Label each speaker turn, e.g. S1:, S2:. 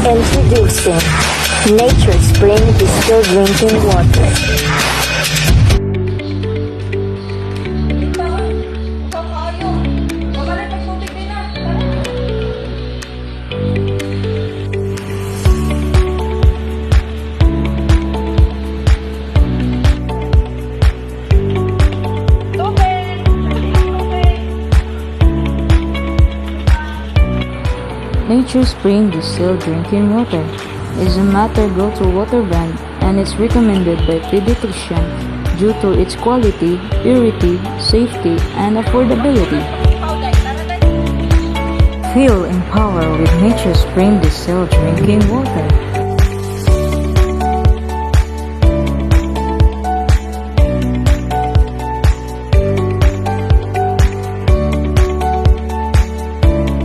S1: Introducing Nature Spring Distilled Drinking Water.
S2: Nature Spring Distilled Drinking Water is a Matter Go-To water brand and is recommended by pediatricians due to its quality, purity, safety, and affordability. Feel empowered with Nature Spring Distilled Drinking Water.